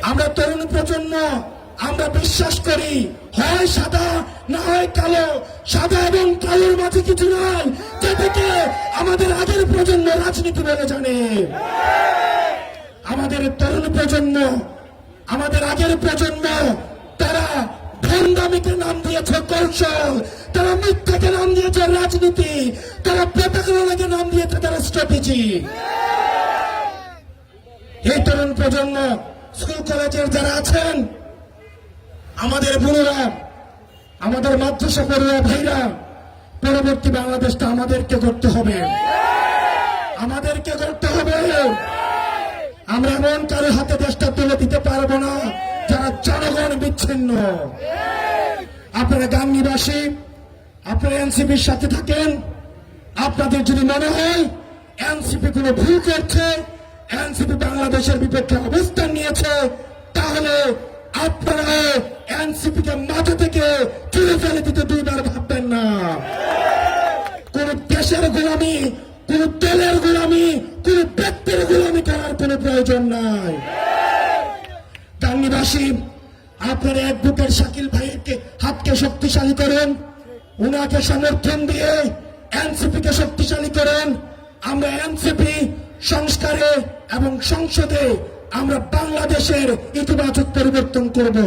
আমরা তরুণ প্রজন্ম, আমরা বিশ্বাস করি হয় সাদা না হয় কালো, সাদা এবং কালোর মাঝে কিছু নয়, যেটাকে আমাদের আগের প্রজন্ম রাজনীতি বলে জানে। আমাদের তরুণ প্রজন্ম, আমাদের আগের প্রজন্ম, তারা ভণ্ডামিকে নাম দিয়েছে কৌশল, তারা মিথ্যাকে নাম দিয়েছে রাজনীতি, তারা প্রতারণাকে নাম দিয়েছে তারা স্ট্র্যাটেজি। এই তরুণ প্রজন্ম, স্কুল কলেজের যারা আছেন, আমাদের বোনেরা, আমাদের মাদ্রাসা পড়ুয়া ভাইরা, পরবর্তী বাংলাদেশটা আমাদেরকে করতে হবে, আমাদেরকে করতে হবে। আমরা এমন কারো হাতে দেশটা তুলে দিতে পারবো না যারা জনগণ বিচ্ছিন্ন। আপনারা গাংনীবাসী, আপনারা এনসিপির সাথে থাকেন। আপনাদের যদি মনে হয় এনসিপি কোনো ভুল করছে, এনসিপি বাংলাদেশের বিপক্ষে অবস্থান নিয়েছে, তাহলে আপনারা এনসিপি কে মাথা থেকে চুলে ফেলে দিতে দুইবার ভাববেন না। কোন দেশের গোলামি, কোন দলের গোলামি, কোন ব্যক্তির গোলামি করার কোন প্রয়োজন নাই। গাংনীবাসী, আপনারা অ্যাডভোকেট শাকিল ভাইকে হাতকে শক্তিশালী করেন, উনাকে সমর্থন দিয়ে এনসিপি কে শক্তিশালী করেন। আমরা এনসিপি সংস্কারে এবং সংসদে আমরা বাংলাদেশের ইতিবাচক পরিবর্তন করব।